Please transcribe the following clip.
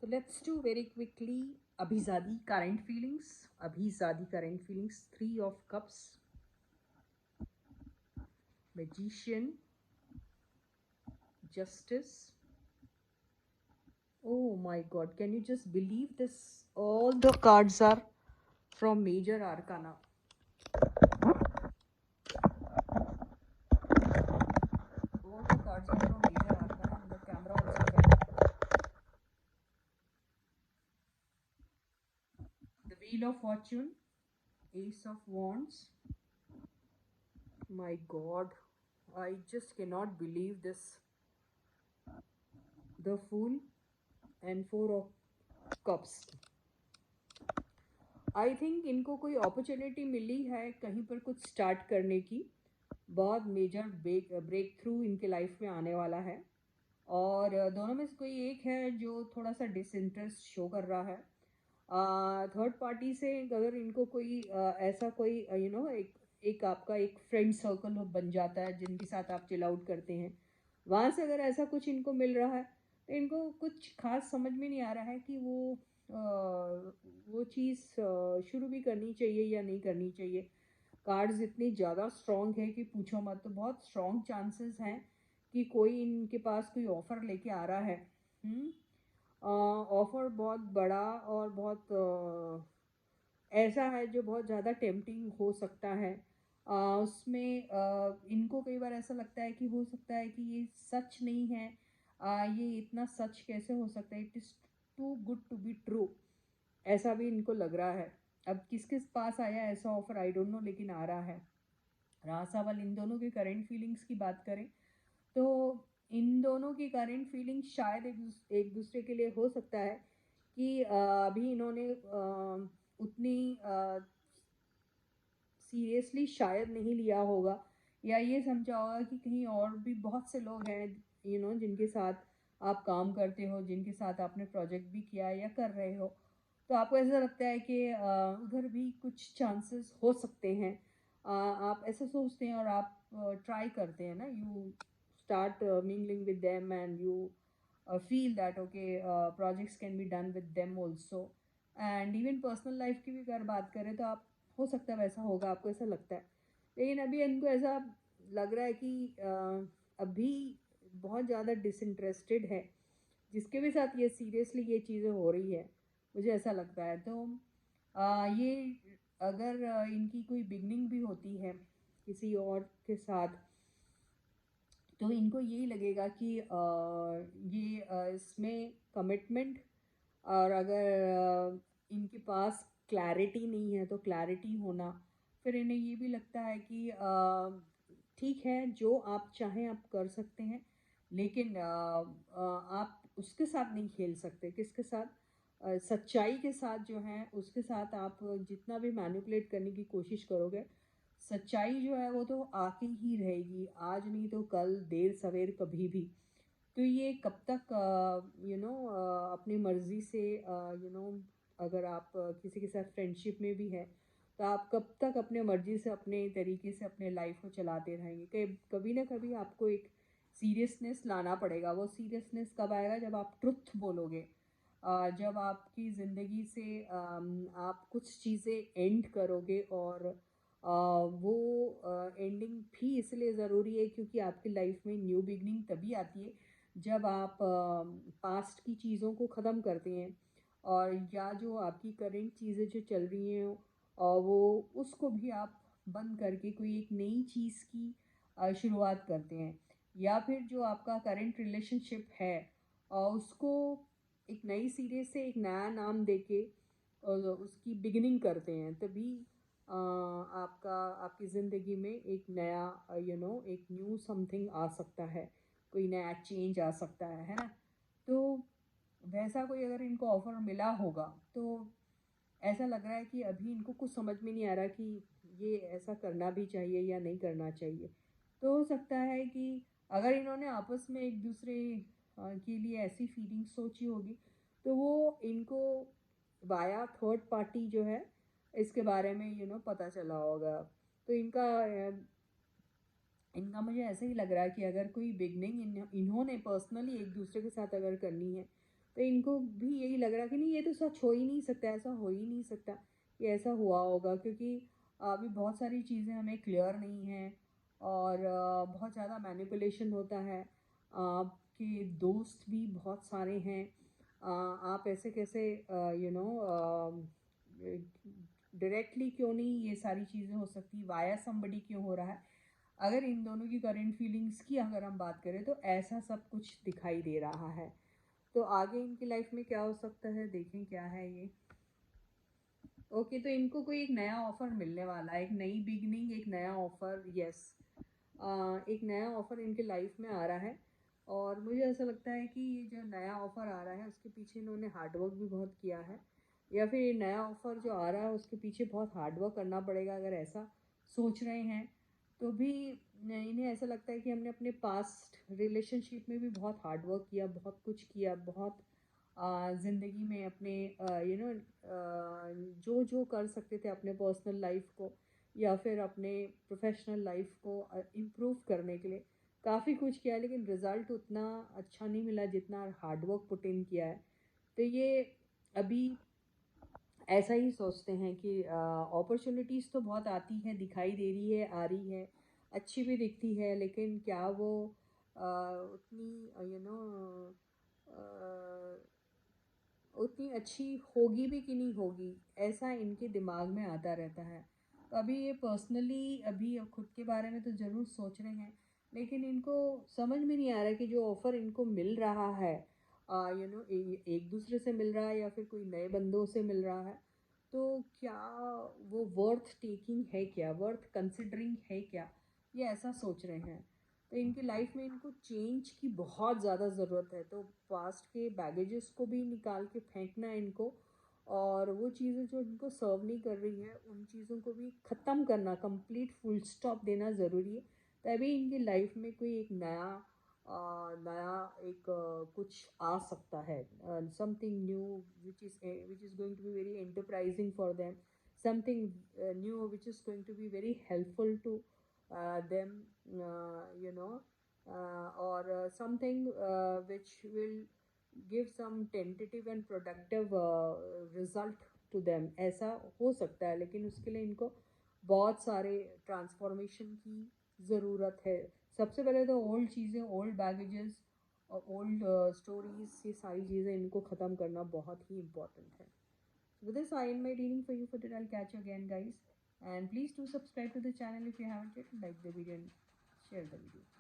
So let's do very quickly Abhizadi current feelings. Abhizadi current feelings. Three of Cups, Magician, Justice. Oh my God! Can you just believe this? All the cards are from Major Arcana. All the cards are from Major Arcana, and the camera also can. The Wheel of Fortune, Ace of Wands. My God, I just cannot believe this. The Fool and Four of Cups. I think इनको कोई opportunity मिली है कहीं पर कुछ start करने की. बहुत major break through इनके लाइफ में आने वाला है. और दोनों में से कोई एक है जो थोड़ा सा डिसइंटरेस्ट शो कर रहा है. थर्ड पार्टी से अगर इनको कोई ऐसा कोई एक आपका एक फ्रेंड सर्कल बन जाता है जिनके साथ आप चिल आउट करते हैं, वहाँ से अगर ऐसा कुछ इनको मिल रहा है तो इनको कुछ खास समझ में नहीं आ रहा है कि वो चीज़ शुरू भी करनी चाहिए या नहीं करनी चाहिए. कार्ड्स इतनी ज़्यादा स्ट्रॉन्ग है कि पूछो मत. तो बहुत स्ट्रॉन्ग चांसेस हैं कि कोई इनके पास कोई ऑफ़र लेके आ रहा है. ऑफ़र बहुत बड़ा और बहुत ऐसा है जो बहुत ज़्यादा टेम्पटिंग हो सकता है. उसमें इनको कई बार ऐसा लगता है कि हो सकता है कि ये सच नहीं है. ये इतना सच कैसे हो सकता है. It is too good to be true, ऐसा भी इनको लग रहा है. अब किस किस पास आया ऐसा ऑफ़र आई डोंट नो, लेकिन आ रहा है. रहा सवाल इन दोनों के करंट फीलिंग्स की बात करें तो इन दोनों की करंट फीलिंग्स शायद एक दूसरे के लिए हो सकता है कि अभी इन्होंने उतनी सीरियसली शायद नहीं लिया होगा, या ये समझा होगा कि कहीं और भी बहुत से लोग हैं जिनके साथ आप काम करते हो, जिनके साथ आपने प्रोजेक्ट भी किया या कर रहे हो. तो आपको ऐसा लगता है कि उधर भी कुछ चांसेस हो सकते हैं. आप ऐसा सोचते हैं और आप ट्राई करते हैं ना. You start mingling with them and you feel that okay projects can be done with them also. And even personal life की भी अगर बात करें तो आप हो सकता है वैसा होगा, आपको ऐसा लगता है. लेकिन अभी इनको ऐसा लग रहा है कि अभी बहुत ज़्यादा डिसइंटरेस्टेड है जिसके भी साथ ये सीरियसली ये चीज़ें हो रही है, मुझे ऐसा लगता है. तो ये अगर इनकी कोई बिगनिंग भी होती है किसी और के साथ तो इनको यही लगेगा कि ये इसमें कमिटमेंट, और अगर इनके पास क्लैरिटी नहीं है तो क्लैरिटी होना. फिर इन्हें ये भी लगता है कि ठीक है जो आप चाहें आप कर सकते हैं, लेकिन आप उसके साथ नहीं खेल सकते. किसके साथ? सच्चाई के साथ जो है उसके साथ आप जितना भी मैनिपुलेट करने की कोशिश करोगे, सच्चाई जो है वो तो आके ही रहेगी, आज नहीं तो कल, देर सवेर कभी भी. तो ये कब तक अपनी मर्ज़ी से अगर आप किसी के साथ फ्रेंडशिप में भी हैं तो आप कब तक अपने मर्ज़ी से अपने तरीके से अपने लाइफ को चलाते रहेंगे. कभी ना कभी आपको एक सीरियसनेस लाना पड़ेगा. वो सीरियसनेस कब आएगा? जब आप ट्रुथ बोलोगे. जब आपकी ज़िंदगी से आप कुछ चीज़ें एंड करोगे. और वो एंडिंग भी इसलिए ज़रूरी है क्योंकि आपकी लाइफ में न्यू बिगनिंग तभी आती है जब आप पास्ट की चीज़ों को ख़त्म करते हैं, और या जो आपकी करंट चीज़ें जो चल रही हैं और वो उसको भी आप बंद करके कोई एक नई चीज़ की शुरुआत करते हैं. या फिर जो आपका करंट रिलेशनशिप है उसको एक नई सिरे से एक नया नाम देके और उसकी बिगिनिंग करते हैं. तभी आपकी ज़िंदगी में एक नया एक न्यू समथिंग आ सकता है, कोई नया चेंज आ सकता है ना. तो वैसा कोई अगर इनको ऑफ़र मिला होगा तो ऐसा लग रहा है कि अभी इनको कुछ समझ में नहीं आ रहा कि ये ऐसा करना भी चाहिए या नहीं करना चाहिए. तो हो सकता है कि अगर इन्होंने आपस में एक दूसरे के लिए ऐसी फीलिंग सोची होगी तो वो इनको वाया थर्ड पार्टी जो है इसके बारे में पता चला होगा. तो इनका मुझे ऐसे ही लग रहा है कि अगर कोई बिगनिंग इन्होंने पर्सनली एक दूसरे के साथ अगर करनी है तो इनको भी यही लग रहा कि नहीं, ये तो सच हो ही नहीं सकता, ऐसा हो ही नहीं सकता कि ऐसा हुआ होगा, क्योंकि अभी बहुत सारी चीज़ें हमें क्लियर नहीं हैं और बहुत ज़्यादा मैनिपुलेशन होता है। आपके दोस्त भी बहुत सारे हैं, आप ऐसे कैसे डायरेक्टली क्यों नहीं ये सारी चीज़ें हो सकती, वाया समबडी क्यों हो रहा है। अगर इन दोनों की करंट फीलिंग्स की अगर हम बात करें तो ऐसा सब कुछ दिखाई दे रहा है। तो आगे इनकी लाइफ में क्या हो सकता है, देखें क्या है ये। ओके, तो इनको कोई एक नया ऑफ़र मिलने वाला है, एक नई बिगनिंग, एक नया ऑफ़र, यस। एक नया ऑफ़र इनके लाइफ में आ रहा है और मुझे ऐसा लगता है कि ये जो नया ऑफ़र आ रहा है उसके पीछे इन्होंने हार्ड वर्क भी बहुत किया है, या फिर ये नया ऑफ़र जो आ रहा है उसके पीछे बहुत हार्ड वर्क करना पड़ेगा, अगर ऐसा सोच रहे हैं तो भी। इन्हें ऐसा लगता है कि हमने अपने पास्ट रिलेशनशिप में भी बहुत हार्ड वर्क किया, बहुत कुछ किया, बहुत ज़िंदगी में अपने जो जो कर सकते थे अपने पर्सनल लाइफ को या फिर अपने प्रोफेशनल लाइफ को इम्प्रूव करने के लिए काफ़ी कुछ किया, लेकिन रिज़ल्ट उतना अच्छा नहीं मिला जितना हार्ड वर्क पुट इन किया है। तो ये अभी ऐसा ही सोचते हैं कि अपॉर्चुनिटीज़ तो बहुत आती हैं, दिखाई दे रही है, आ रही है, अच्छी भी दिखती है, लेकिन क्या वो उतनी उतनी अच्छी होगी भी कि नहीं होगी, ऐसा इनके दिमाग में आता रहता है। तो अभी ये पर्सनली अभी खुद के बारे में तो ज़रूर सोच रहे हैं, लेकिन इनको समझ में नहीं आ रहा है कि जो ऑफ़र इनको मिल रहा है एक दूसरे से मिल रहा है या फिर कोई नए बंदों से मिल रहा है, तो क्या वो वर्थ टेकिंग है, क्या वर्थ कंसिडरिंग है क्या, ये ऐसा सोच रहे हैं। तो इनकी लाइफ में इनको चेंज की बहुत ज़्यादा ज़रूरत है, तो पास्ट के बैगेजेस को भी निकाल के फेंकना है इनको, और वो चीज़ें जो इनको सर्व नहीं कर रही हैं उन चीज़ों को भी ख़त्म करना, कंप्लीट फुल स्टॉप देना ज़रूरी है। तभी इनकी लाइफ में कोई एक नया एक कुछ आ सकता है, something new which is going to be very enterprising for them, something new which is going to be very helpful to them, or something which will give some tentative and productive result to them, ऐसा हो सकता है। लेकिन उसके लिए इनको बहुत सारे ट्रांसफॉर्मेशन की ज़रूरत है। सबसे पहले तो ओल्ड चीज़ें, ओल्ड बैगेजेस और ओल्ड स्टोरीज, ये सारी चीज़ें इनको ख़त्म करना बहुत ही इम्पोर्टेंट है। With this, I end my reading for you for today. I'll catch you again, guys. And please do subscribe to the channel if you haven't yet. Like the video and share the video.